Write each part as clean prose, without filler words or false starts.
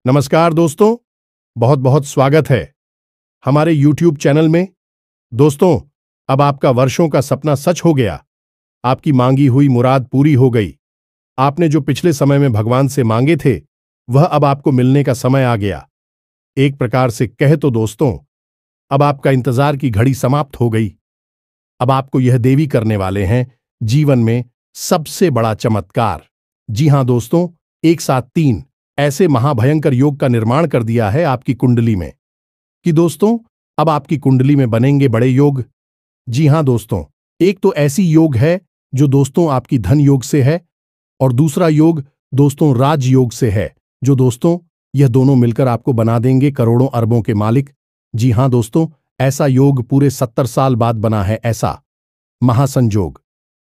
नमस्कार दोस्तों, बहुत बहुत स्वागत है हमारे YouTube चैनल में। दोस्तों, अब आपका वर्षों का सपना सच हो गया। आपकी मांगी हुई मुराद पूरी हो गई। आपने जो पिछले समय में भगवान से मांगे थे, वह अब आपको मिलने का समय आ गया। एक प्रकार से कहे तो दोस्तों, अब आपका इंतजार की घड़ी समाप्त हो गई। अब आपको यह देवी करने वाले हैं जीवन में सबसे बड़ा चमत्कार। जी हां दोस्तों, एक साथ तीन ऐसे महाभयंकर योग का निर्माण कर दिया है आपकी कुंडली में कि दोस्तों, अब आपकी कुंडली में बनेंगे बड़े योग। जी हां दोस्तों, एक तो ऐसी योग है जो दोस्तों आपकी धन योग से है, और दूसरा योग दोस्तों राजयोग से है, जो दोस्तों यह दोनों मिलकर आपको बना देंगे करोड़ों अरबों के मालिक। जी हां दोस्तों, ऐसा योग पूरे 70 साल बाद बना है, ऐसा महासंयोग।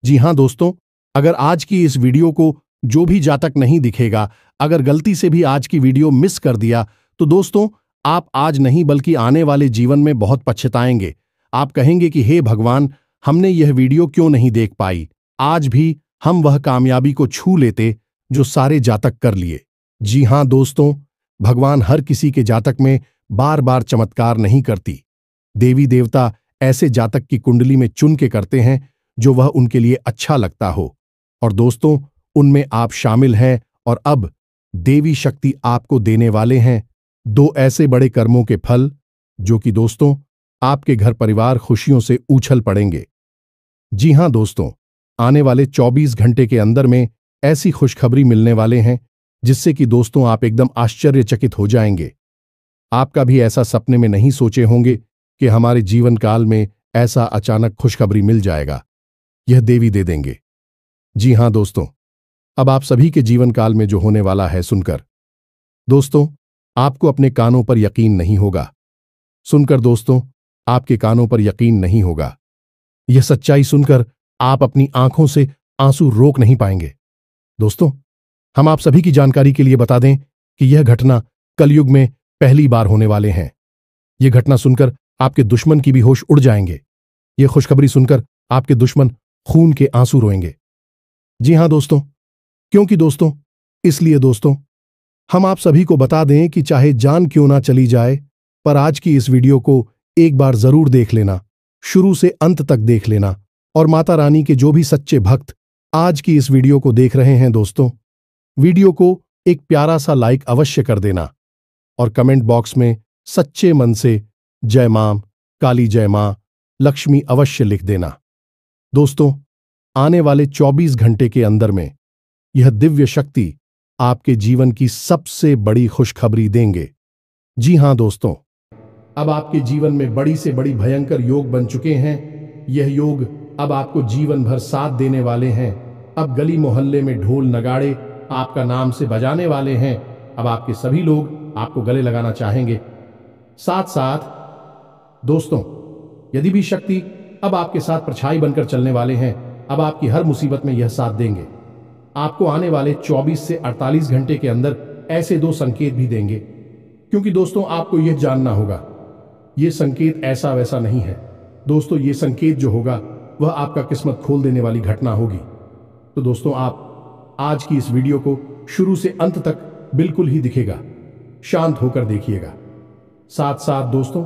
जी हां दोस्तों, अगर आज की इस वीडियो को जो भी जातक नहीं दिखेगा, अगर गलती से भी आज की वीडियो मिस कर दिया, तो दोस्तों आप आज नहीं बल्कि आने वाले जीवन में बहुत पछताएंगे। आप कहेंगे कि हे भगवान, हमने यह वीडियो क्यों नहीं देख पाई, आज भी हम वह कामयाबी को छू लेते जो सारे जातक कर लिए। जी हां दोस्तों, भगवान हर किसी के जातक में बार बार चमत्कार नहीं करती। देवी देवता ऐसे जातक की कुंडली में चुन के करते हैं जो वह उनके लिए अच्छा लगता हो, और दोस्तों उनमें आप शामिल हैं। और अब देवी शक्ति आपको देने वाले हैं दो ऐसे बड़े कर्मों के फल, जो कि दोस्तों आपके घर परिवार खुशियों से उछल पड़ेंगे। जी हां दोस्तों, आने वाले 24 घंटे के अंदर में ऐसी खुशखबरी मिलने वाले हैं जिससे कि दोस्तों आप एकदम आश्चर्यचकित हो जाएंगे। आपका भी ऐसा सपने में नहीं सोचे होंगे कि हमारे जीवन काल में ऐसा अचानक खुशखबरी मिल जाएगा, यह देवी दे देंगे। जी हां दोस्तों, अब आप सभी के जीवन काल में जो होने वाला है सुनकर दोस्तों आपको अपने कानों पर यकीन नहीं होगा। सुनकर दोस्तों आपके कानों पर यकीन नहीं होगा। यह सच्चाई सुनकर आप अपनी आंखों से आंसू रोक नहीं पाएंगे। दोस्तों, हम आप सभी की जानकारी के लिए बता दें कि यह घटना कलयुग में पहली बार होने वाले हैं। यह घटना सुनकर आपके दुश्मन की भी होश उड़ जाएंगे। यह खुशखबरी सुनकर आपके दुश्मन खून के आंसू रोएंगे। जी हां दोस्तों, क्योंकि दोस्तों इसलिए दोस्तों हम आप सभी को बता दें कि चाहे जान क्यों ना चली जाए, पर आज की इस वीडियो को एक बार जरूर देख लेना, शुरू से अंत तक देख लेना। और माता रानी के जो भी सच्चे भक्त आज की इस वीडियो को देख रहे हैं दोस्तों, वीडियो को एक प्यारा सा लाइक अवश्य कर देना, और कमेंट बॉक्स में सच्चे मन से जय मां काली, जय मां लक्ष्मी अवश्य लिख देना। दोस्तों, आने वाले 24 घंटे के अंदर में यह दिव्य शक्ति आपके जीवन की सबसे बड़ी खुशखबरी देंगे। जी हां दोस्तों, अब आपके जीवन में बड़ी से बड़ी भयंकर योग बन चुके हैं। यह योग अब आपको जीवन भर साथ देने वाले हैं। अब गली मोहल्ले में ढोल नगाड़े आपका नाम से बजाने वाले हैं। अब आपके सभी लोग आपको गले लगाना चाहेंगे। साथ साथ दोस्तों, यदि भी शक्ति अब आपके साथ परछाई बनकर चलने वाले हैं, अब आपकी हर मुसीबत में यह साथ देंगे। आपको आने वाले 24 से 48 घंटे के अंदर ऐसे दो संकेत भी देंगे, क्योंकि दोस्तों आपको यह जानना होगा, यह संकेत ऐसा वैसा नहीं है। दोस्तों ये संकेत जो होगा वह आपका किस्मत खोल देने वाली घटना होगी। तो दोस्तों आप आज की इस वीडियो को शुरू से अंत तक बिल्कुल ही दिखेगा, शांत होकर देखिएगा। साथ साथ दोस्तों,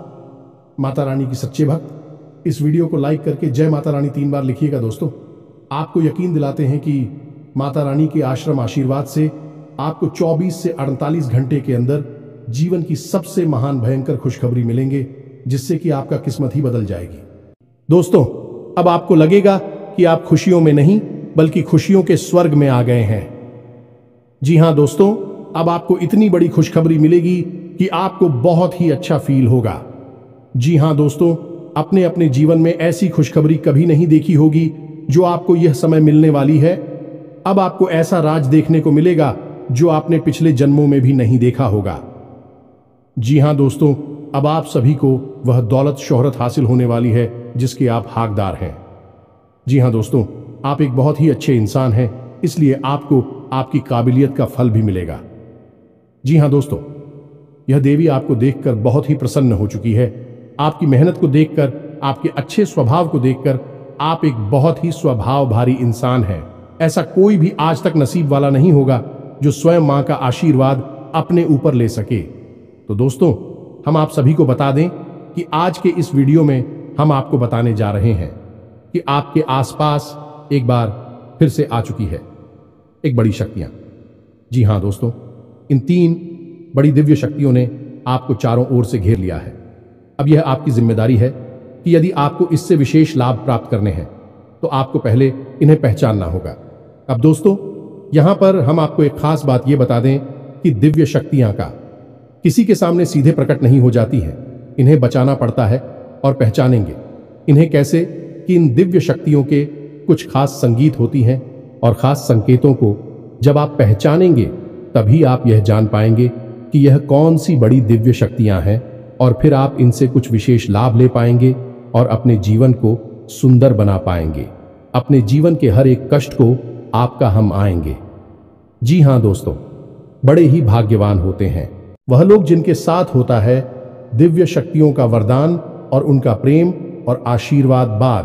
माता रानी की सच्चे भक्त इस वीडियो को लाइक करके जय माता रानी 3 बार लिखिएगा। दोस्तों आपको यकीन दिलाते हैं कि माता रानी के आश्रम आशीर्वाद से आपको 24 से 48 घंटे के अंदर जीवन की सबसे महान भयंकर खुशखबरी मिलेंगे, जिससे कि आपका किस्मत ही बदल जाएगी। दोस्तों अब आपको लगेगा कि आप खुशियों में नहीं बल्कि खुशियों के स्वर्ग में आ गए हैं। जी हां दोस्तों, अब आपको इतनी बड़ी खुशखबरी मिलेगी कि आपको बहुत ही अच्छा फील होगा। जी हां दोस्तों, अपने अपने जीवन में ऐसी खुशखबरी कभी नहीं देखी होगी जो आपको यह समय मिलने वाली है। अब आपको ऐसा राज देखने को मिलेगा जो आपने पिछले जन्मों में भी नहीं देखा होगा। जी हां दोस्तों, अब आप सभी को वह दौलत शोहरत हासिल होने वाली है जिसके आप हकदार हैं। जी हां दोस्तों, आप एक बहुत ही अच्छे इंसान हैं, इसलिए आपको आपकी काबिलियत का फल भी मिलेगा। जी हां दोस्तों, यह देवी आपको देखकर बहुत ही प्रसन्न हो चुकी है। आपकी मेहनत को देखकर, आपके अच्छे स्वभाव को देखकर आप एक बहुत ही स्वभाव भारी इंसान हैं। ऐसा कोई भी आज तक नसीब वाला नहीं होगा जो स्वयं मां का आशीर्वाद अपने ऊपर ले सके। तो दोस्तों, हम आप सभी को बता दें कि आज के इस वीडियो में हम आपको बताने जा रहे हैं कि आपके आसपास एक बार फिर से आ चुकी है एक बड़ी शक्तियां। जी हां दोस्तों, इन 3 बड़ी दिव्य शक्तियों ने आपको चारों ओर से घेर लिया है। अब यह आपकी जिम्मेदारी है कि यदि आपको इससे विशेष लाभ प्राप्त करने हैं तो आपको पहले इन्हें पहचानना होगा। अब दोस्तों, यहां पर हम आपको एक खास बात यह बता दें कि दिव्य शक्तियां का किसी के सामने सीधे प्रकट नहीं हो जाती है। इन्हें बचाना पड़ता है। और पहचानेंगे इन्हें कैसे कि इन दिव्य शक्तियों के कुछ खास संगीत होती हैं और खास संकेतों को जब आप पहचानेंगे तभी आप यह जान पाएंगे कि यह कौन सी बड़ी दिव्य शक्तियां हैं, और फिर आप इनसे कुछ विशेष लाभ ले पाएंगे और अपने जीवन को सुंदर बना पाएंगे। अपने जीवन के हर एक कष्ट को आपका हम आएंगे। जी हां दोस्तों, बड़े ही भाग्यवान होते हैं वह लोग जिनके साथ होता है दिव्य शक्तियों का वरदान और उनका प्रेम और आशीर्वाद बाद।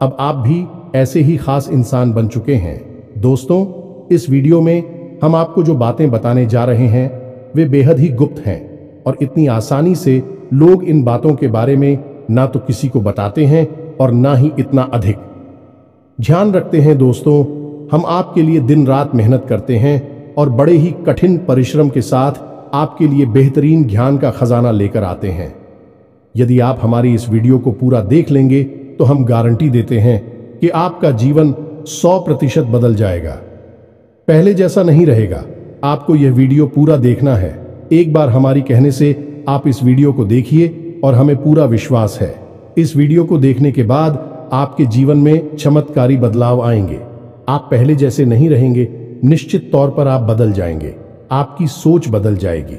अब आप भी ऐसे ही खास इंसान बन चुके हैं। दोस्तों, इस वीडियो में हम आपको जो बातें बताने जा रहे हैं वे बेहद ही गुप्त हैं और इतनी आसानी से लोग इन बातों के बारे में ना तो किसी को बताते हैं और ना ही इतना अधिक ध्यान रखते हैं। दोस्तों, हम आपके लिए दिन रात मेहनत करते हैं और बड़े ही कठिन परिश्रम के साथ आपके लिए बेहतरीन ज्ञान का खजाना लेकर आते हैं। यदि आप हमारी इस वीडियो को पूरा देख लेंगे तो हम गारंटी देते हैं कि आपका जीवन 100% बदल जाएगा, पहले जैसा नहीं रहेगा। आपको यह वीडियो पूरा देखना है। एक बार हमारी कहने से आप इस वीडियो को देखिए और हमें पूरा विश्वास है इस वीडियो को देखने के बाद आपके जीवन में चमत्कारी बदलाव आएंगे। आप पहले जैसे नहीं रहेंगे, निश्चित तौर पर आप बदल जाएंगे, आपकी सोच बदल जाएगी।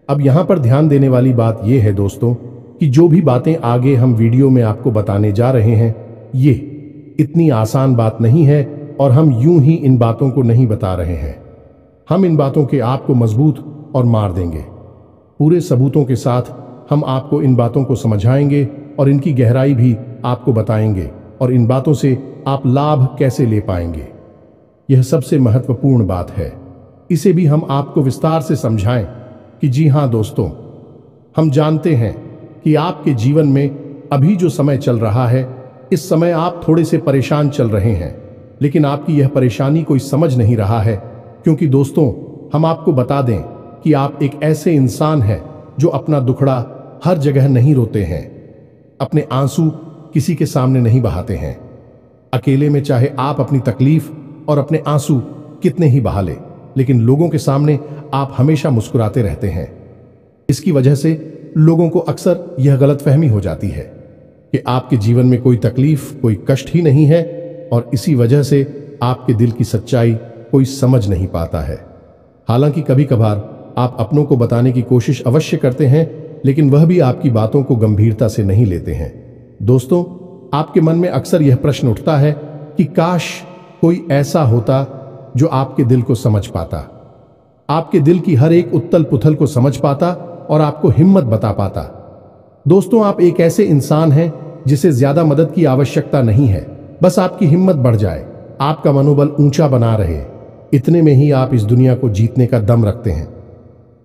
अब यहां पर ध्यान देने वाली बात यह है दोस्तों कि जो भी बातें आगे हम वीडियो में आपको बताने जा रहे हैं ये इतनी आसान बात नहीं है और हम यूं ही इन बातों को नहीं बता रहे हैं। हम इन बातों के आपको मजबूत और मार देंगे। पूरे सबूतों के साथ हम आपको इन बातों को समझाएंगे और इनकी गहराई भी आपको बताएंगे और इन बातों से आप लाभ कैसे ले पाएंगे। यह सबसे महत्वपूर्ण बात है। इसे भी हम आपको विस्तार से समझाएं कि जी हां दोस्तों, हम जानते हैं कि आपके जीवन में अभी जो समय चल रहा है इस समय आप थोड़े से परेशान चल रहे हैं, लेकिन आपकी यह परेशानी कोई समझ नहीं रहा है। क्योंकि दोस्तों, हम आपको बता दें कि आप एक ऐसे इंसान हैं जो अपना दुखड़ा हर जगह नहीं रोते हैं, अपने आंसू किसी के सामने नहीं बहाते हैं। अकेले में चाहे आप अपनी तकलीफ और अपने आंसू कितने ही बहा ले, लेकिन लोगों के सामने आप हमेशा मुस्कुराते रहते हैं। इसकी वजह से लोगों को अक्सर यह गलतफहमी हो जाती है कि आपके जीवन में कोई तकलीफ, कोई कष्ट ही नहीं है और इसी वजह से आपके दिल की सच्चाई कोई समझ नहीं पाता है। हालांकि कभी कभार आप अपनों को बताने की कोशिश अवश्य करते हैं, लेकिन वह भी आपकी बातों को गंभीरता से नहीं लेते हैं। दोस्तों, आपके मन में अक्सर यह प्रश्न उठता है कि काश कोई ऐसा होता जो आपके दिल को समझ पाता, आपके दिल की हर एक उथल पुथल को समझ पाता और आपको हिम्मत बता पाता। दोस्तों, आप एक ऐसे इंसान हैं जिसे ज्यादा मदद की आवश्यकता नहीं है, बस आपकी हिम्मत बढ़ जाए, आपका मनोबल ऊंचा बना रहे, इतने में ही आप इस दुनिया को जीतने का दम रखते हैं।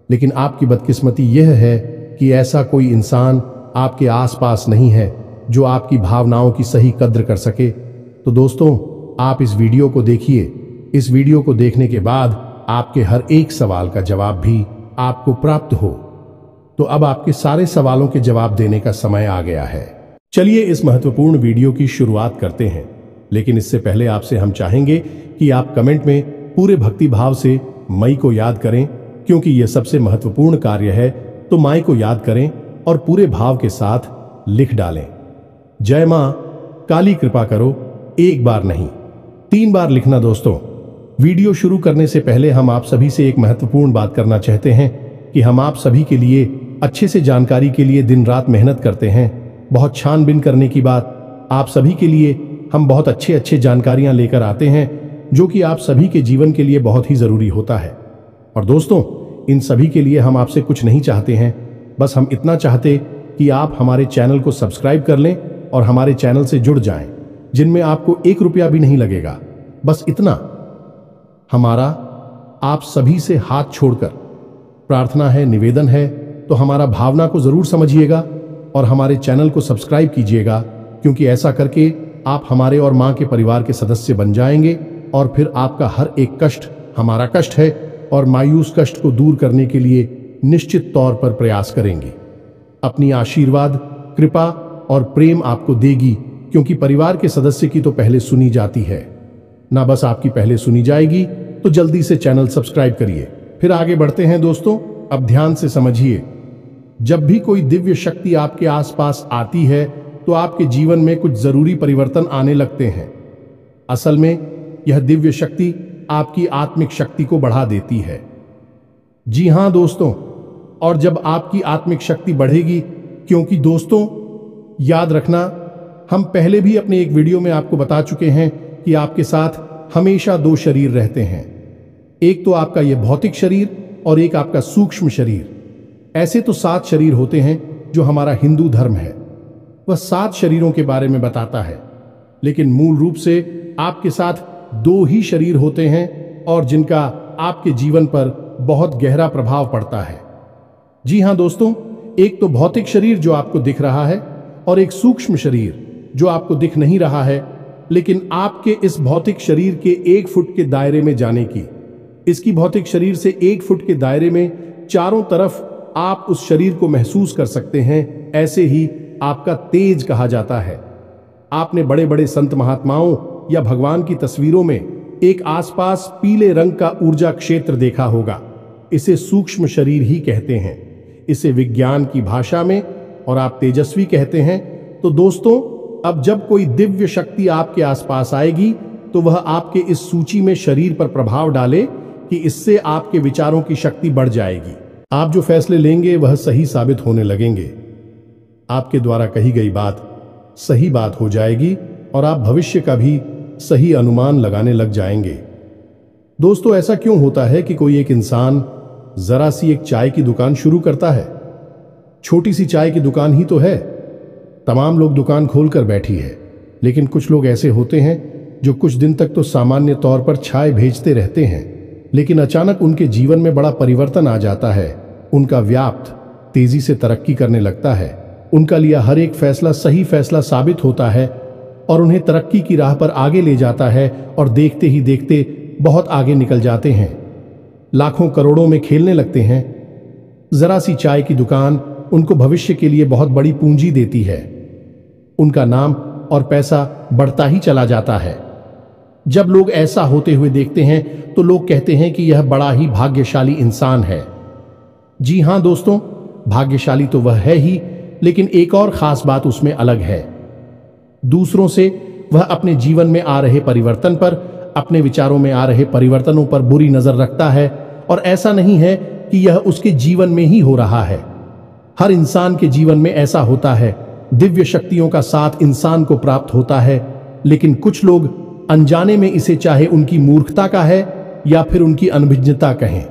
लेकिन आपकी बदकिस्मती यह है कि ऐसा कोई इंसान आपके आसपास नहीं है जो आपकी भावनाओं की सही कद्र कर सके। तो दोस्तों, आप इस वीडियो को देखिए। इस वीडियो को देखने के बाद आपके हर एक सवाल का जवाब भी आपको प्राप्त हो। तो अब आपके सारे सवालों के जवाब देने का समय आ गया है। चलिए इस महत्वपूर्ण वीडियो की शुरुआत करते हैं, लेकिन इससे पहले आपसे हम चाहेंगे कि आप कमेंट में पूरे भक्ति भाव से मई को याद करें, क्योंकि यह सबसे महत्वपूर्ण कार्य है। तो माई को याद करें और पूरे भाव के साथ लिख डालें, जय मां काली कृपा करो। एक बार नहीं, 3 बार लिखना। दोस्तों, वीडियो शुरू करने से पहले हम आप सभी से एक महत्वपूर्ण बात करना चाहते हैं कि हम आप सभी के लिए अच्छे से जानकारी के लिए दिन रात मेहनत करते हैं। बहुत छानबीन करने की बात, आप सभी के लिए हम बहुत अच्छे जानकारियां लेकर आते हैं जो कि आप सभी के जीवन के लिए बहुत ही जरूरी होता है। और दोस्तों, इन सभी के लिए हम आपसे कुछ नहीं चाहते हैं, बस हम इतना चाहते कि आप हमारे चैनल को सब्सक्राइब कर लें और हमारे चैनल से जुड़ जाएं, जिनमें आपको 1 रुपया भी नहीं लगेगा। बस इतना। हमारा आप सभी से हाथ छोड़कर प्रार्थना है, निवेदन है, तो हमारा भावना को जरूर समझिएगा और हमारे चैनल को सब्सक्राइब कीजिएगा, क्योंकि ऐसा करके आप हमारे और माँ के परिवार के सदस्य बन जाएंगे और फिर आपका हर एक कष्ट हमारा कष्ट है और मायूस कष्ट को दूर करने के लिए निश्चित तौर पर प्रयास करेंगे। अपनी आशीर्वाद, कृपा और प्रेम आपको देगी, क्योंकि परिवार के सदस्य की तो पहले सुनी जाती है ना, बस आपकी पहले सुनी जाएगी। तो जल्दी से चैनल सब्सक्राइब करिए। फिर आगे बढ़ते हैं दोस्तों। अब ध्यान से समझिए, जब भी कोई दिव्य शक्ति आपके आसपास आती है तो आपके जीवन में कुछ जरूरी परिवर्तन आने लगते हैं। असल में यह दिव्य शक्ति आपकी आत्मिक शक्ति को बढ़ा देती है। जी हां दोस्तों, और जब आपकी आत्मिक शक्ति बढ़ेगी, क्योंकि दोस्तों याद रखना, हम पहले भी अपने एक वीडियो में आपको बता चुके हैं कि आपके साथ हमेशा दो शरीर रहते हैं। एक तो आपका यह भौतिक शरीर और एक आपका सूक्ष्म शरीर। ऐसे तो 7 शरीर होते हैं जो हमारा हिंदू धर्म है, वह 7 शरीरों के बारे में बताता है, लेकिन मूल रूप से आपके साथ 2 ही शरीर होते हैं और जिनका आपके जीवन पर बहुत गहरा प्रभाव पड़ता है। जी हां दोस्तों, एक तो भौतिक शरीर जो आपको दिख रहा है और एक सूक्ष्म शरीर जो आपको दिख नहीं रहा है, लेकिन आपके इस भौतिक शरीर के 1 फुट के दायरे में जाने की, इसकी भौतिक शरीर से 1 फुट के दायरे में चारों तरफ आप उस शरीर को महसूस कर सकते हैं। ऐसे ही आपका तेज कहा जाता है। आपने बड़े बड़े संत महात्माओं या भगवान की तस्वीरों में एक आसपास पीले रंग का ऊर्जा क्षेत्र देखा होगा। इसे सूक्ष्म शरीर ही कहते हैं, इसे विज्ञान की भाषा में, और आप तेजस्वी कहते हैं। तो दोस्तों, अब जब कोई दिव्य शक्ति आपके आसपास आएगी तो वह आपके इस सूची में शरीर पर प्रभाव डाले कि इससे आपके विचारों की शक्ति बढ़ जाएगी। आप जो फैसले लेंगे वह सही साबित होने लगेंगे। आपके द्वारा कही गई बात सही बात हो जाएगी और आप भविष्य का भी सही अनुमान लगाने लग जाएंगे। दोस्तों, ऐसा क्यों होता है कि कोई एक इंसान जरा सी एक चाय की दुकान शुरू करता है? छोटी सी चाय की दुकान ही तो है, तमाम लोग दुकान खोलकर बैठी है, लेकिन कुछ लोग ऐसे होते हैं जो कुछ दिन तक तो सामान्य तौर पर चाय भेजते रहते हैं, लेकिन अचानक उनके जीवन में बड़ा परिवर्तन आ जाता है। उनका व्यापार तेजी से तरक्की करने लगता है, उनका लिया हर एक फैसला सही फैसला साबित होता है और उन्हें तरक्की की राह पर आगे ले जाता है, और देखते ही देखते बहुत आगे निकल जाते हैं, लाखों करोड़ों में खेलने लगते हैं। जरा सी चाय की दुकान उनको भविष्य के लिए बहुत बड़ी पूंजी देती है। उनका नाम और पैसा बढ़ता ही चला जाता है। जब लोग ऐसा होते हुए देखते हैं तो लोग कहते हैं कि यह बड़ा ही भाग्यशाली इंसान है। जी हां दोस्तों, भाग्यशाली तो वह है ही, लेकिन एक और खास बात उसमें अलग है। दूसरों से वह अपने जीवन में आ रहे परिवर्तन पर, अपने विचारों में आ रहे परिवर्तनों पर बुरी नजर रखता है, और ऐसा नहीं है कि यह उसके जीवन में ही हो रहा है। हर इंसान के जीवन में ऐसा होता है। दिव्य शक्तियों का साथ इंसान को प्राप्त होता है, लेकिन कुछ लोग अनजाने में इसे, चाहे उनकी मूर्खता का है या फिर उनकी अनभिज्ञता कहें,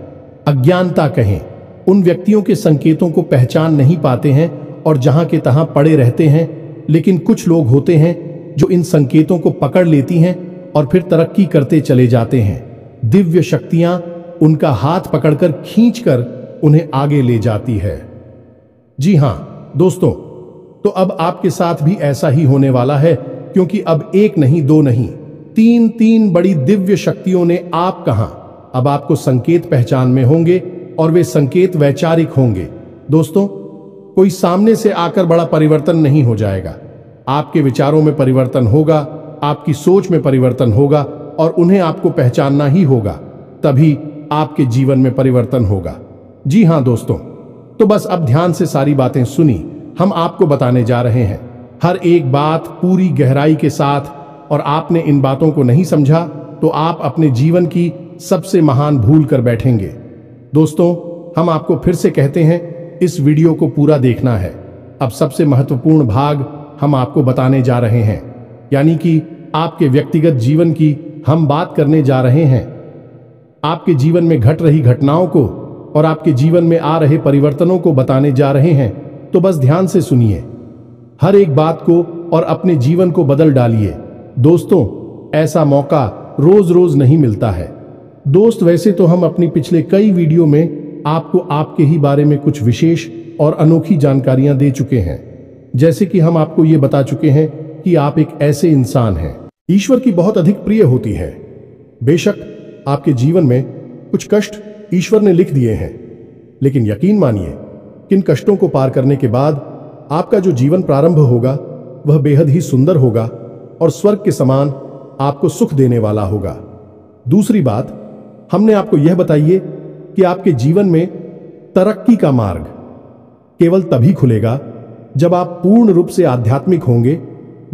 अज्ञानता कहें, उन व्यक्तियों के संकेतों को पहचान नहीं पाते हैं और जहां के तहां पड़े रहते हैं। लेकिन कुछ लोग होते हैं जो इन संकेतों को पकड़ लेती हैं और फिर तरक्की करते चले जाते हैं। दिव्य शक्तियां उनका हाथ पकड़कर खींचकर उन्हें आगे ले जाती है। जी हां दोस्तों, तो अब आपके साथ भी ऐसा ही होने वाला है, क्योंकि अब 1 नहीं 2 नहीं 3 बड़ी दिव्य शक्तियों ने आप कहां, अब आपको संकेत पहचान में होंगे और वे संकेत वैचारिक होंगे। दोस्तों, कोई सामने से आकर बड़ा परिवर्तन नहीं हो जाएगा। आपके विचारों में परिवर्तन होगा, आपकी सोच में परिवर्तन होगा और उन्हें आपको पहचानना ही होगा, तभी आपके जीवन में परिवर्तन होगा। जी हां दोस्तों, तो बस अब ध्यान से सारी बातें सुनी, हम आपको बताने जा रहे हैं हर एक बात पूरी गहराई के साथ, और आपने इन बातों को नहीं समझा तो आप अपने जीवन की सबसे महान भूल कर बैठेंगे। दोस्तों, हम आपको फिर से कहते हैं, इस वीडियो को पूरा देखना है। अब सबसे महत्वपूर्ण भाग हम आपको बताने जा रहे हैं, यानी कि आपके व्यक्तिगत जीवन की हम बात करने जा रहे हैं। आपके जीवन में घट रही घटनाओं को और आपके जीवन में आ रहे परिवर्तनों को बताने जा रहे हैं। तो बस ध्यान से सुनिए हर एक बात को और अपने जीवन को बदल डालिए। दोस्तों, ऐसा मौका रोज रोज नहीं मिलता है। दोस्त, वैसे तो हम अपनी पिछले कई वीडियो में आपको आपके ही बारे में कुछ विशेष और अनोखी जानकारियां दे चुके हैं। जैसे कि हम आपको ये बता चुके हैं कि आप एक ऐसे इंसान हैं ईश्वर की बहुत अधिक प्रिय होती है। बेशक आपके जीवन में कुछ कष्ट ईश्वर ने लिख दिए हैं, लेकिन यकीन मानिए किन कष्टों को पार करने के बाद आपका जो जीवन प्रारंभ होगा वह बेहद ही सुंदर होगा और स्वर्ग के समान आपको सुख देने वाला होगा। दूसरी बात, हमने आपको यह बताइए कि आपके जीवन में तरक्की का मार्ग केवल तभी खुलेगा जब आप पूर्ण रूप से आध्यात्मिक होंगे,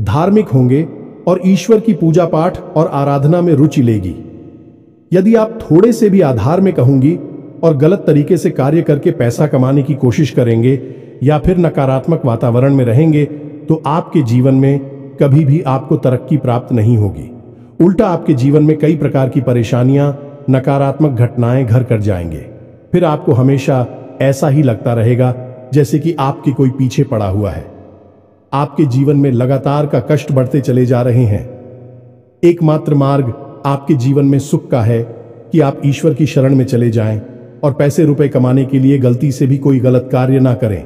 धार्मिक होंगे और ईश्वर की पूजा पाठ और आराधना में रुचि लेगी। यदि आप थोड़े से भी अधार्मिक होंगी और गलत तरीके से कार्य करके पैसा कमाने की कोशिश करेंगे या फिर नकारात्मक वातावरण में रहेंगे तो आपके जीवन में कभी भी आपको तरक्की प्राप्त नहीं होगी। उल्टा आपके जीवन में कई प्रकार की परेशानियां, नकारात्मक घटनाएं घर कर जाएंगे। फिर आपको हमेशा ऐसा ही लगता रहेगा जैसे कि आपके कोई पीछे पड़ा हुआ है। आपके जीवन में लगातार का कष्ट बढ़ते चले जा रहे हैं। एकमात्र मार्ग आपके जीवन में सुख का है कि आप ईश्वर की शरण में चले जाएं और पैसे रुपए कमाने के लिए गलती से भी कोई गलत कार्य ना करें।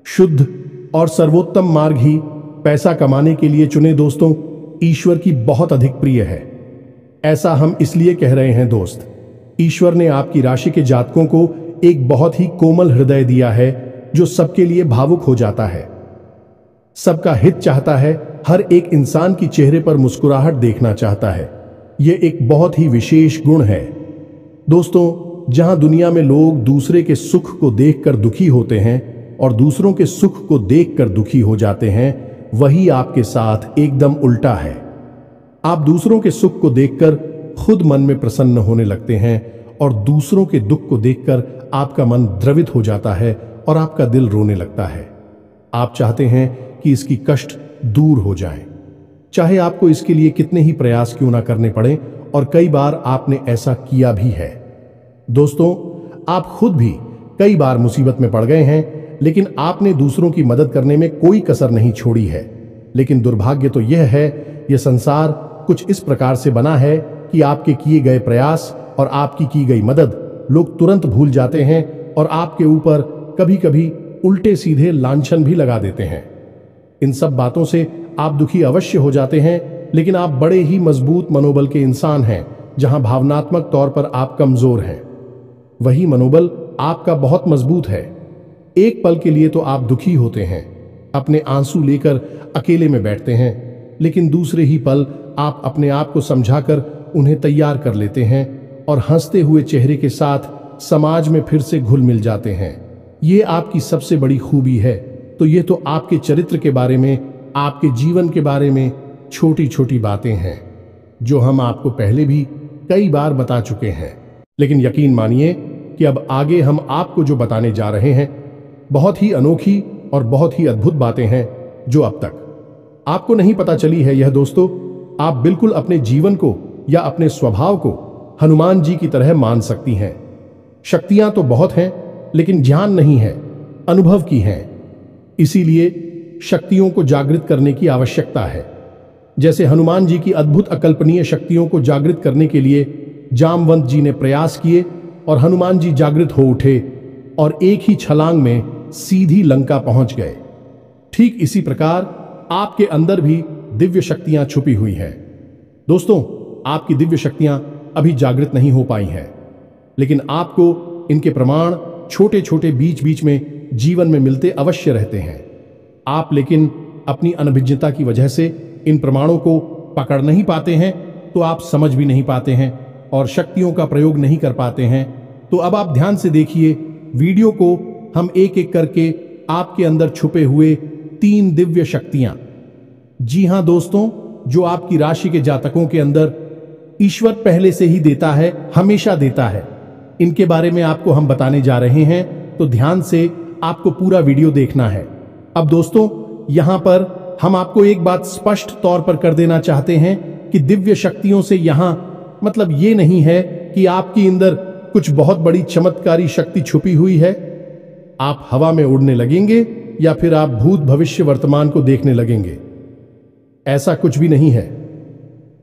शुद्ध और सर्वोत्तम मार्ग ही पैसा कमाने के लिए चुने दोस्तों, ईश्वर की बहुत अधिक प्रिय है। ऐसा हम इसलिए कह रहे हैं दोस्त, ईश्वर ने आपकी राशि के जातकों को एक बहुत ही कोमल हृदय दिया है जो सबके लिए भावुक हो जाता है, सबका हित चाहता है, हर एक इंसान की चेहरे पर मुस्कुराहट देखना चाहता है। यह एक बहुत ही विशेष गुण है दोस्तों। जहां दुनिया में लोग दूसरे के सुख को देखकर दुखी होते हैं और दूसरों के सुख को देखकर दुखी हो जाते हैं, वही आपके साथ एकदम उल्टा है। आप दूसरों के सुख को देखकर खुद मन में प्रसन्न होने लगते हैं और दूसरों के दुख को देखकर आपका मन द्रवित हो जाता है और आपका दिल रोने लगता है। आप चाहते हैं कि इसकी कष्ट दूर हो जाए, चाहे आपको इसके लिए कितने ही प्रयास क्यों ना करने पड़े, और कई बार आपने ऐसा किया भी है। दोस्तों, आप खुद भी कई बार मुसीबत में पड़ गए हैं, लेकिन आपने दूसरों की मदद करने में कोई कसर नहीं छोड़ी है। लेकिन दुर्भाग्य तो यह है, यह संसार कुछ इस प्रकार से बना है कि आपके किए गए प्रयास और आपकी की गई मदद लोग तुरंत भूल जाते हैं और आपके ऊपर कभी कभी उल्टे सीधे लांछन भी लगा देते हैं। इन सब बातों से आप दुखी अवश्य हो जाते हैं, लेकिन आप बड़े ही मजबूत मनोबल के इंसान हैं। जहां भावनात्मक तौर पर आप कमजोर हैं, वही मनोबल आपका बहुत मजबूत है। एक पल के लिए तो आप दुखी होते हैं, अपने आंसू लेकर अकेले में बैठते हैं, लेकिन दूसरे ही पल आप अपने आप को समझाकर उन्हें तैयार कर लेते हैं और हंसते हुए चेहरे के साथ समाज में फिर से घुल मिल जाते हैं। ये आपकी सबसे बड़ी खूबी है। तो ये तो आपके चरित्र के बारे में, आपके जीवन के बारे में छोटी छोटी बातें हैं जो हम आपको पहले भी कई बार बता चुके हैं। लेकिन यकीन मानिए कि अब आगे हम आपको जो बताने जा रहे हैं बहुत ही अनोखी और बहुत ही अद्भुत बातें हैं जो अब तक आपको नहीं पता चली है। यह दोस्तों, आप बिल्कुल अपने जीवन को या अपने स्वभाव को हनुमान जी की तरह मान सकती हैं। शक्तियां तो बहुत हैं, लेकिन ज्ञान नहीं है, अनुभव की है। इसीलिए शक्तियों को जागृत करने की आवश्यकता है। जैसे हनुमान जी की अद्भुत अकल्पनीय शक्तियों को जागृत करने के लिए जामवंत जी ने प्रयास किए और हनुमान जी जागृत हो उठे और एक ही छलांग में सीधी लंका पहुंच गए। ठीक इसी प्रकार आपके अंदर भी दिव्य शक्तियां छुपी हुई हैं। दोस्तों, आपकी दिव्य शक्तियां अभी जागृत नहीं हो पाई हैं, लेकिन आपको इनके प्रमाण छोटे छोटे बीच बीच में जीवन में मिलते अवश्य रहते हैं। आप लेकिन अपनी अनभिज्ञता की वजह से इन प्रमाणों को पकड़ नहीं पाते हैं, तो आप समझ भी नहीं पाते हैं और शक्तियों का प्रयोग नहीं कर पाते हैं। तो अब आप ध्यान से देखिए वीडियो को, हम एक एक करके आपके अंदर छुपे हुए 3 दिव्य शक्तियां, जी हां दोस्तों, जो आपकी राशि के जातकों के अंदर ईश्वर पहले से ही देता है, हमेशा देता है, इनके बारे में आपको हम बताने जा रहे हैं। तो ध्यान से आपको पूरा वीडियो देखना है। अब दोस्तों, यहां पर हम आपको एक बात स्पष्ट तौर पर कर देना चाहते हैं कि दिव्य शक्तियों से यहां मतलब ये नहीं है कि आपके अंदर कुछ बहुत बड़ी चमत्कारी शक्ति छुपी हुई है। आप हवा में उड़ने लगेंगे या फिर आप भूत भविष्य वर्तमान को देखने लगेंगे, ऐसा कुछ भी नहीं है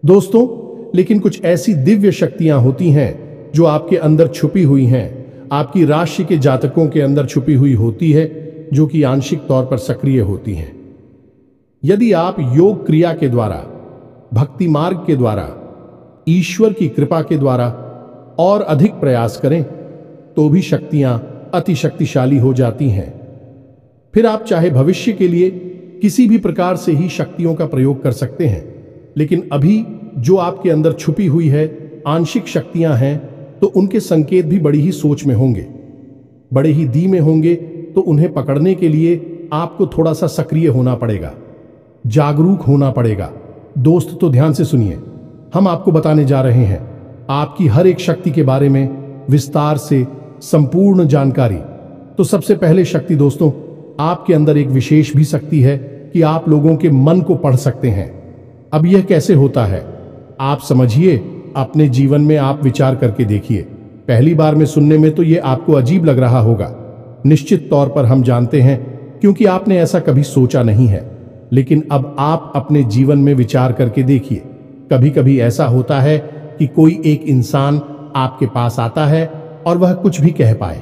दोस्तों। लेकिन कुछ ऐसी दिव्य शक्तियां होती हैं जो आपके अंदर छुपी हुई हैं। आपकी राशि के जातकों के अंदर छुपी हुई होती है, जो कि आंशिक तौर पर सक्रिय होती हैं। यदि आप योग क्रिया के द्वारा, भक्ति मार्ग के द्वारा, ईश्वर की कृपा के द्वारा और अधिक प्रयास करें तो भी शक्तियां अति शक्तिशाली हो जाती हैं। फिर आप चाहे भविष्य के लिए किसी भी प्रकार से ही शक्तियों का प्रयोग कर सकते हैं, लेकिन अभी जो आपके अंदर छुपी हुई है आंशिक शक्तियां हैं, तो उनके संकेत भी बड़ी ही सोच में होंगे, बड़े ही धीमे होंगे। तो उन्हें पकड़ने के लिए आपको थोड़ा सा सक्रिय होना पड़ेगा, जागरूक होना पड़ेगा। दोस्त तो ध्यान से सुनिए, हम आपको बताने जा रहे हैं आपकी हर एक शक्ति के बारे में विस्तार से संपूर्ण जानकारी। तो सबसे पहले शक्ति दोस्तों, आपके अंदर एक विशेष भी शक्ति है कि आप लोगों के मन को पढ़ सकते हैं। अब यह कैसे होता है आप समझिए, अपने जीवन में आप विचार करके देखिए। पहली बार में सुनने में तो यह आपको अजीब लग रहा होगा, निश्चित तौर पर हम जानते हैं, क्योंकि आपने ऐसा कभी सोचा नहीं है। लेकिन अब आप अपने जीवन में विचार करके देखिए। कभी कभी ऐसा होता है कि कोई एक इंसान आपके पास आता है और वह कुछ भी कह पाए,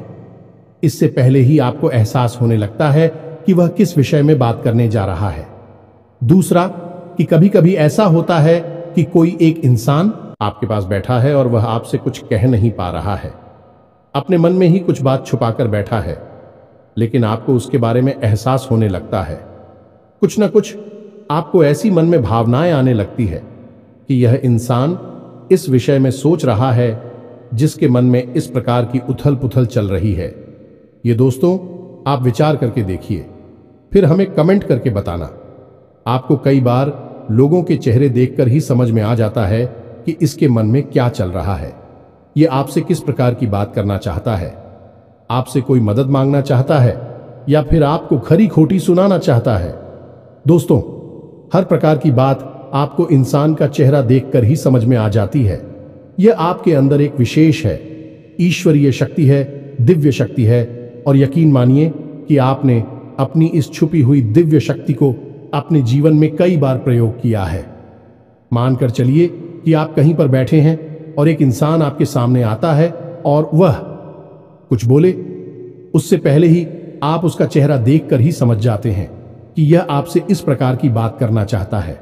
इससे पहले ही आपको एहसास होने लगता है कि वह किस विषय में बात करने जा रहा है। दूसरा कि कभी कभी ऐसा होता है कि कोई एक इंसान आपके पास बैठा है और वह आपसे कुछ कह नहीं पा रहा है, अपने मन में ही कुछ बात छुपाकर बैठा है, लेकिन आपको उसके बारे में एहसास होने लगता है। कुछ ना कुछ आपको ऐसी मन में भावनाएं आने लगती है कि यह इंसान इस विषय में सोच रहा है जिसके मन में इस प्रकार की उथल पुथल चल रही है। ये दोस्तों आप विचार करके देखिए, फिर हमें कमेंट करके बताना। आपको कई बार लोगों के चेहरे देखकर ही समझ में आ जाता है कि इसके मन में क्या चल रहा है, ये आपसे किस प्रकार की बात करना चाहता है, आपसे कोई मदद मांगना चाहता है या फिर आपको खरी खोटी सुनाना चाहता है। दोस्तों हर प्रकार की बात आपको इंसान का चेहरा देखकर ही समझ में आ जाती है। यह आपके अंदर एक विशेष है, ईश्वरीय शक्ति है, दिव्य शक्ति है। और यकीन मानिए कि आपने अपनी इस छुपी हुई दिव्य शक्ति को अपने जीवन में कई बार प्रयोग किया है। मानकर चलिए कि आप कहीं पर बैठे हैं और एक इंसान आपके सामने आता है और वह कुछ बोले, उससे पहले ही आप उसका चेहरा देखकर ही समझ जाते हैं कि यह आपसे इस प्रकार की बात करना चाहता है।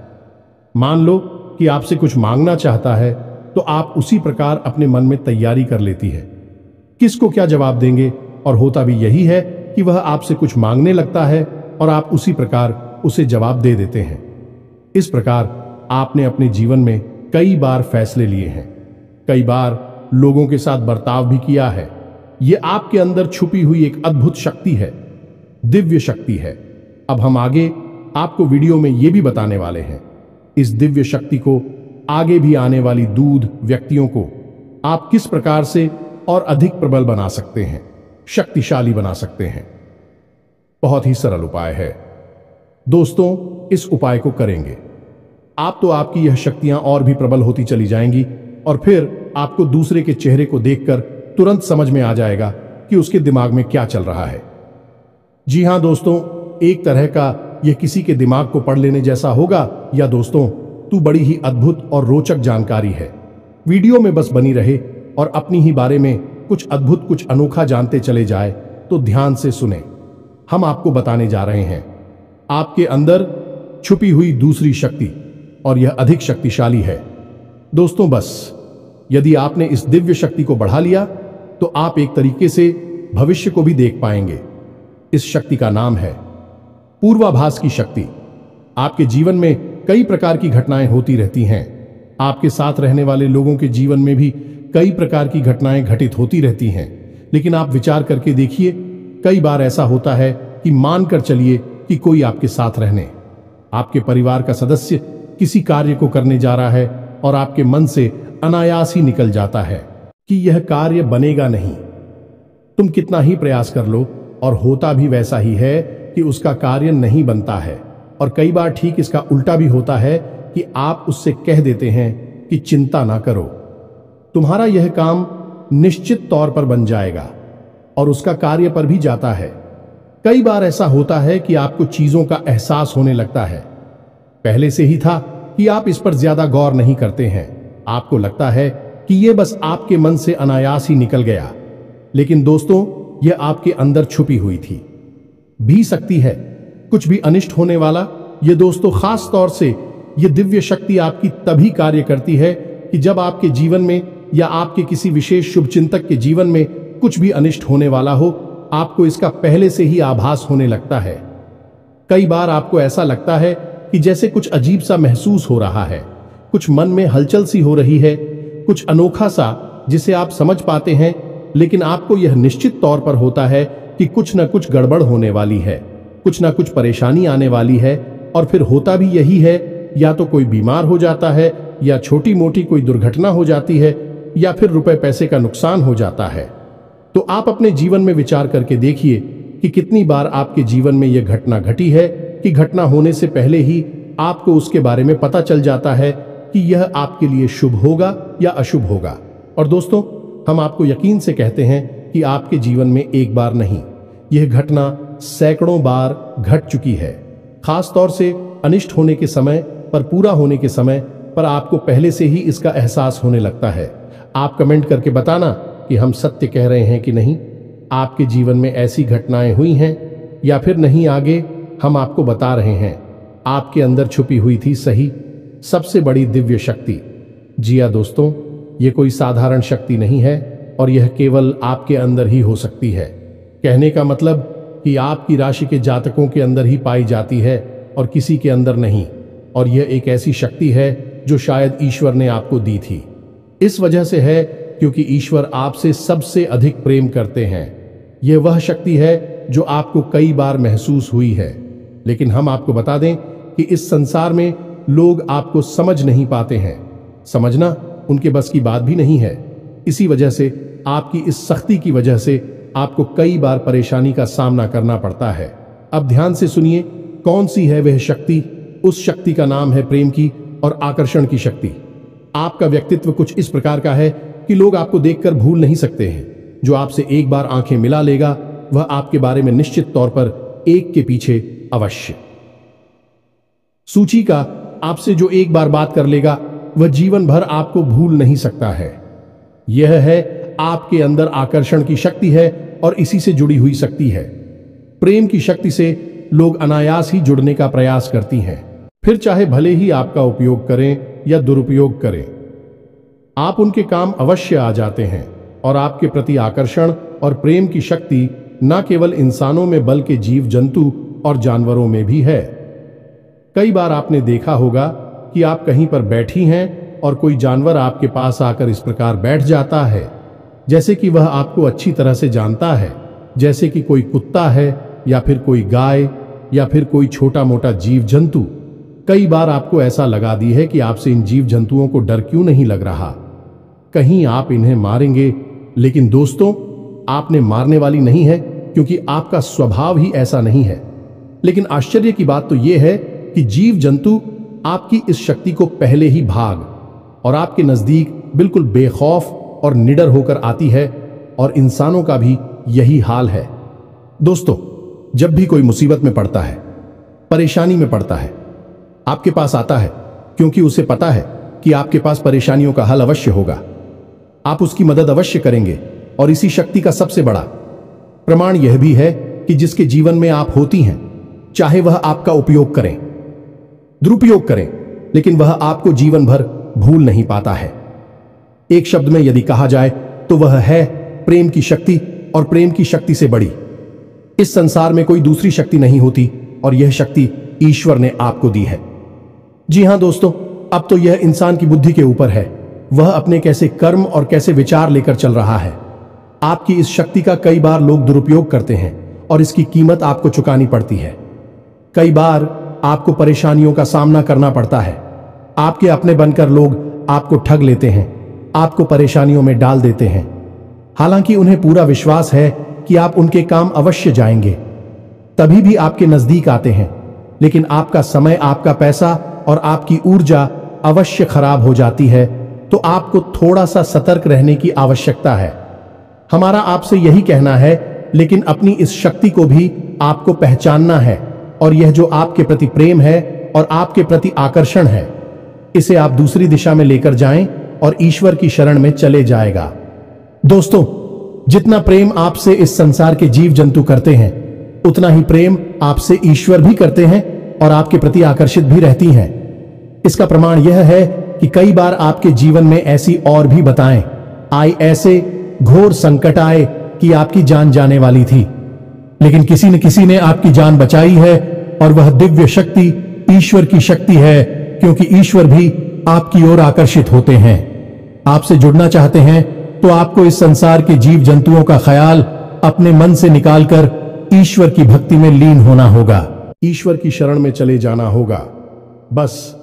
मान लो कि आपसे कुछ मांगना चाहता है, तो आप उसी प्रकार अपने मन में तैयारी कर लेती है किसको क्या जवाब देंगे, और होता भी यही है कि वह आपसे कुछ मांगने लगता है और आप उसी प्रकार उसे जवाब दे देते हैं। इस प्रकार आपने अपने जीवन में कई बार फैसले लिए हैं, कई बार लोगों के साथ बर्ताव भी किया है। यह आपके अंदर छुपी हुई एक अद्भुत शक्ति है, दिव्य शक्ति है। अब हम आगे आपको वीडियो में यह भी बताने वाले हैं इस दिव्य शक्ति को आगे भी आने वाली दूध व्यक्तियों को आप किस प्रकार से और अधिक प्रबल बना सकते हैं, शक्तिशाली बना सकते हैं। बहुत ही सरल उपाय है दोस्तों, इस उपाय को करेंगे आप तो आपकी यह शक्तियां और भी प्रबल होती चली जाएंगी और फिर आपको दूसरे के चेहरे को देखकर तुरंत समझ में आ जाएगा कि उसके दिमाग में क्या चल रहा है। जी हां दोस्तों, एक तरह का यह किसी के दिमाग को पढ़ लेने जैसा होगा। या दोस्तों तू बड़ी ही अद्भुत और रोचक जानकारी है, वीडियो में बस बनी रहे और अपनी ही बारे में कुछ अद्भुत कुछ अनोखा जानते चले जाए तो ध्यान से सुने। हम आपको बताने जा रहे हैं आपके अंदर छुपी हुई दूसरी शक्ति, और यह अधिक शक्तिशाली है। दोस्तों बस यदि आपने इस दिव्य शक्ति को बढ़ा लिया तो आप एक तरीके से भविष्य को भी देख पाएंगे। इस शक्ति का नाम है पूर्वाभास की शक्ति। आपके जीवन में कई प्रकार की घटनाएं होती रहती हैं, आपके साथ रहने वाले लोगों के जीवन में भी कई प्रकार की घटनाएं घटित होती रहती हैं, लेकिन आप विचार करके देखिए, कई बार ऐसा होता है कि मानकर चलिए कि कोई आपके साथ रहने, आपके परिवार का सदस्य किसी कार्य को करने जा रहा है और आपके मन से अनायास ही निकल जाता है कि यह कार्य बनेगा नहीं। तुम कितना ही प्रयास कर लो और होता भी वैसा ही है कि उसका कार्य नहीं बनता है। और कई बार ठीक इसका उल्टा भी होता है कि आप उससे कह देते हैं कि चिंता ना करो, तुम्हारा यह काम निश्चित तौर पर बन जाएगा, और उसका कार्य पर भी जाता है। कई बार ऐसा होता है कि आपको चीजों का एहसास होने लगता है, पहले से ही था कि आप इस पर ज्यादा गौर नहीं करते हैं, आपको लगता है कि यह बस आपके मन से अनायास ही निकल गया, लेकिन दोस्तों, यह आपके अंदर छुपी हुई थी भी सकती है कुछ भी अनिष्ट होने वाला। ये दोस्तों, खास तौर से ये दिव्य शक्ति आपकी तभी कार्य करती है कि जब आपके जीवन में या आपके किसी विशेष शुभचिंतक के जीवन में कुछ भी अनिष्ट होने वाला हो, आपको इसका पहले से ही आभास होने लगता है। कई बार आपको ऐसा लगता है कि जैसे कुछ अजीब सा महसूस हो रहा है, कुछ मन में हलचल सी हो रही है, कुछ अनोखा सा जिसे आप समझ पाते हैं, लेकिन आपको यह निश्चित तौर पर होता है कि कुछ न कुछ गड़बड़ होने वाली है, कुछ न कुछ परेशानी आने वाली है। और फिर होता भी यही है, या तो कोई बीमार हो जाता है, या छोटी मोटी कोई दुर्घटना हो जाती है, या फिर रुपए पैसे का नुकसान हो जाता है। तो आप अपने जीवन में विचार करके देखिए कि कितनी बार आपके जीवन में यह घटना घटी है कि घटना होने से पहले ही आपको उसके बारे में पता चल जाता है कि यह आपके लिए शुभ होगा या अशुभ होगा। और दोस्तों, हम आपको यकीन से कहते हैं कि आपके जीवन में एक बार नहीं, यह घटना सैकड़ों बार घट चुकी है। खास तौर से अनिष्ट होने के समय पर, पूरा होने के समय पर आपको पहले से ही इसका एहसास होने लगता है। आप कमेंट करके बताना कि हम सत्य कह रहे हैं कि नहीं। आपके जीवन में ऐसी घटनाएं हुई हैं या फिर नहीं, आगे हम आपको बता रहे हैं। आपके अंदर छुपी हुई थी सही सबसे बड़ी दिव्य शक्ति। जी हाँ दोस्तों, ये कोई साधारण शक्ति नहीं है और यह केवल आपके अंदर ही हो सकती है। कहने का मतलब कि आपकी राशि के जातकों के अंदर ही पाई जाती है और किसी के अंदर नहीं। और यह एक ऐसी शक्ति है जो शायद ईश्वर ने आपको दी थी। इस वजह से है क्योंकि ईश्वर आपसे सबसे अधिक प्रेम करते हैं। यह वह शक्ति है जो आपको कई बार महसूस हुई है, लेकिन हम आपको बता दें कि इस संसार में लोग आपको समझ नहीं पाते हैं। समझना उनके बस की बात भी नहीं है। इसी वजह से आपकी इस सख्ती की वजह से आपको कई बार परेशानी का सामना करना पड़ता है। अब ध्यान से सुनिए, कौन सी है वह शक्ति। उस शक्ति का नाम है प्रेम की और आकर्षण की शक्ति। आपका व्यक्तित्व कुछ इस प्रकार का है कि लोग आपको देखकर भूल नहीं सकते हैं। जो आपसे एक बार आंखें मिला लेगा, वह आपके बारे में निश्चित तौर पर एक के पीछे अवश्य सूची का आपसे जो एक बार बात कर लेगा, वह जीवन भर आपको भूल नहीं सकता है। यह है आपके अंदर आकर्षण की शक्ति है और इसी से जुड़ी हुई शक्ति है। प्रेम की शक्ति से लोग अनायास ही जुड़ने का प्रयास करती हैं, फिर चाहे भले ही आपका उपयोग करें या दुरुपयोग करें, आप उनके काम अवश्य आ जाते हैं। और आपके प्रति आकर्षण और प्रेम की शक्ति न केवल इंसानों में बल्कि जीव जंतु और जानवरों में भी है। कई बार आपने देखा होगा कि आप कहीं पर बैठी हैं और कोई जानवर आपके पास आकर इस प्रकार बैठ जाता है जैसे कि वह आपको अच्छी तरह से जानता है, जैसे कि कोई कुत्ता है या फिर कोई गाय या फिर कोई छोटा मोटा जीव जंतु। कई बार आपको ऐसा लगा दी है कि आपसे इन जीव जंतुओं को डर क्यों नहीं लग रहा, कहीं आप इन्हें मारेंगे। लेकिन दोस्तों, आपने मारने वाली नहीं है क्योंकि आपका स्वभाव ही ऐसा नहीं है। लेकिन आश्चर्य की बात तो यह है कि जीव जंतु आपकी इस शक्ति को पहले ही भाग और आपके नजदीक बिल्कुल बेखौफ और निडर होकर आती है। और इंसानों का भी यही हाल है। दोस्तों, जब भी कोई मुसीबत में पड़ता है, परेशानी में पड़ता है, आपके पास आता है क्योंकि उसे पता है कि आपके पास परेशानियों का हल अवश्य होगा। आप उसकी मदद अवश्य करेंगे। और इसी शक्ति का सबसे बड़ा प्रमाण यह भी है कि जिसके जीवन में आप होती हैं, चाहे वह आपका उपयोग करें, दुरुपयोग करें, लेकिन वह आपको जीवन भर भूल नहीं पाता है। एक शब्द में यदि कहा जाए तो वह है प्रेम की शक्ति। और प्रेम की शक्ति से बड़ी इस संसार में कोई दूसरी शक्ति नहीं होती और यह शक्ति ईश्वर ने आपको दी है। जी हां दोस्तों, अब तो यह इंसान की बुद्धि के ऊपर है, वह अपने कैसे कर्म और कैसे विचार लेकर चल रहा है। आपकी इस शक्ति का कई बार लोग दुरुपयोग करते हैं और इसकी कीमत आपको चुकानी पड़ती है। कई बार आपको परेशानियों का सामना करना पड़ता है। आपके अपने बनकर लोग आपको ठग लेते हैं, आपको परेशानियों में डाल देते हैं, हालांकि उन्हें पूरा विश्वास है कि आप उनके काम अवश्य जाएंगे, तभी भी आपके नजदीक आते हैं। लेकिन आपका समय, आपका पैसा और आपकी ऊर्जा अवश्य खराब हो जाती है। तो आपको थोड़ा सा सतर्क रहने की आवश्यकता है। हमारा आपसे यही कहना है, लेकिन अपनी इस शक्ति को भी आपको पहचानना है। और यह जो आपके प्रति प्रेम है और आपके प्रति आकर्षण है, इसे आप दूसरी दिशा में लेकर जाएं और ईश्वर की शरण में चले जाएगा। दोस्तों, जितना प्रेम आपसे इस संसार के जीव जंतु करते हैं, उतना ही प्रेम आपसे ईश्वर भी करते हैं और आपके प्रति आकर्षित भी रहती हैं। इसका प्रमाण यह है कि कई बार आपके जीवन में ऐसी और भी बताएं आई, ऐसे घोर संकट आए कि आपकी जान जाने वाली थी, लेकिन किसी ने आपकी जान बचाई है, और वह दिव्य शक्ति ईश्वर की शक्ति है, क्योंकि ईश्वर भी आपकी ओर आकर्षित होते हैं। आपसे जुड़ना चाहते हैं तो आपको इस संसार के जीव जंतुओं का ख्याल अपने मन से निकालकर ईश्वर की भक्ति में लीन होना होगा, ईश्वर की शरण में चले जाना होगा। बस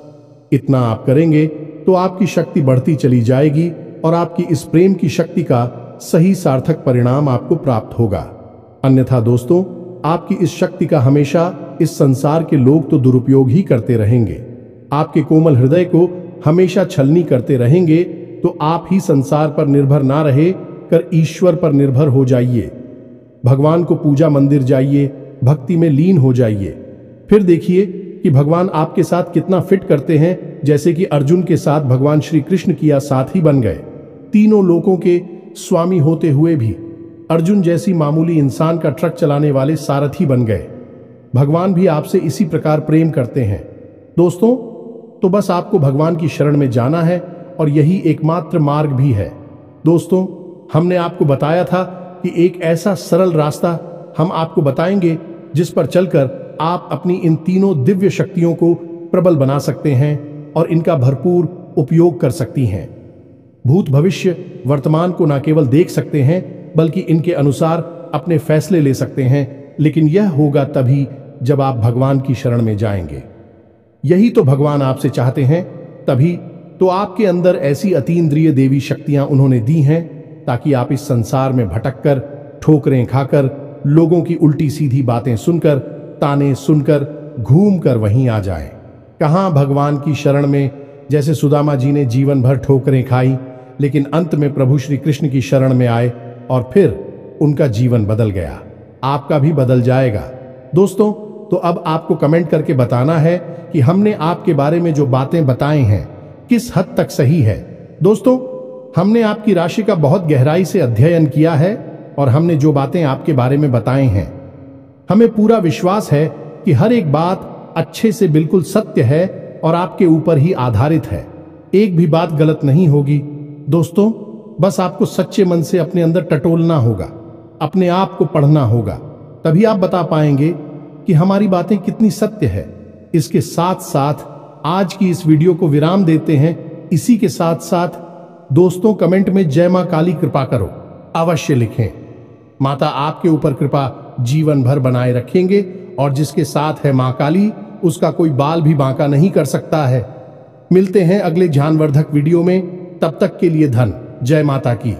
इतना आप करेंगे तो आपकी शक्ति बढ़ती चली जाएगी और आपकी इस प्रेम की शक्ति का सही सार्थक परिणाम आपको प्राप्त होगा। अन्यथा दोस्तों, आपकी इस शक्ति का हमेशा इस संसार के लोग तो दुरुपयोग ही करते रहेंगे। आपके कोमल हृदय को हमेशा छलनी करते रहेंगे, तो आप ही संसार पर निर्भर ना रहे कर ईश्वर पर निर्भर हो जाइए। भगवान को पूजा मंदिर जाइए, भक्ति में लीन हो जाइए। फिर देखिए कि भगवान आपके साथ कितना फिट करते हैं। जैसे कि अर्जुन के साथ भगवान श्री कृष्ण किया साथी बन गए। तीनों लोकों के स्वामी होते हुए भी अर्जुन जैसी मामूली इंसान का ट्रक चलाने वाले सारथी बन गए। भगवान भी आपसे इसी प्रकार प्रेम करते हैं दोस्तों। तो बस आपको भगवान की शरण में जाना है, और यही एकमात्र मार्ग भी है। दोस्तों, हमने आपको बताया था कि एक ऐसा सरल रास्ता हम आपको बताएंगे जिस पर चलकर आप अपनी इन तीनों दिव्य शक्तियों को प्रबल बना सकते हैं और इनका भरपूर उपयोग कर सकती हैं। भूत भविष्य वर्तमान को न केवल देख सकते हैं, बल्कि इनके अनुसार अपने फैसले ले सकते हैं, लेकिन यह होगा तभी जब आप भगवान की शरण में जाएंगे। यही तो भगवान आपसे चाहते हैं। तभी तो आपके अंदर ऐसी अतीन्द्रिय देवी शक्तियां उन्होंने दी हैं, ताकि आप इस संसार में भटककर, ठोकरें खाकर, लोगों की उल्टी सीधी बातें सुनकर, ताने सुनकर, घूम कर वहीं आ जाएं। कहां भगवान की शरण में, जैसे सुदामा जी ने जीवन भर ठोकरें खाई, लेकिन अंत में प्रभु श्री कृष्ण की शरण में आए और फिर उनका जीवन बदल गया। आपका भी बदल जाएगा दोस्तों। तो अब आपको कमेंट करके बताना है कि हमने आपके बारे में जो बातें बताई हैं किस हद तक सही है। दोस्तों, हमने आपकी राशि का बहुत गहराई से अध्ययन किया है और हमने जो बातें आपके बारे में बताई हैं, हमें पूरा विश्वास है कि हर एक बात अच्छे से बिल्कुल सत्य है और आपके ऊपर ही आधारित है। एक भी बात गलत नहीं होगी दोस्तों। बस आपको सच्चे मन से अपने अंदर टटोलना होगा, अपने आप को पढ़ना होगा, तभी आप बता पाएंगे कि हमारी बातें कितनी सत्य है। इसके साथ साथ आज की इस वीडियो को विराम देते हैं। इसी के साथ साथ दोस्तों, कमेंट में जय मां काली कृपा करो अवश्य लिखें। माता आपके ऊपर कृपा जीवन भर बनाए रखेंगे, और जिसके साथ है मां काली, उसका कोई बाल भी बांका नहीं कर सकता है। मिलते हैं अगले ज्ञानवर्धक वीडियो में, तब तक के लिए धन जय माता की।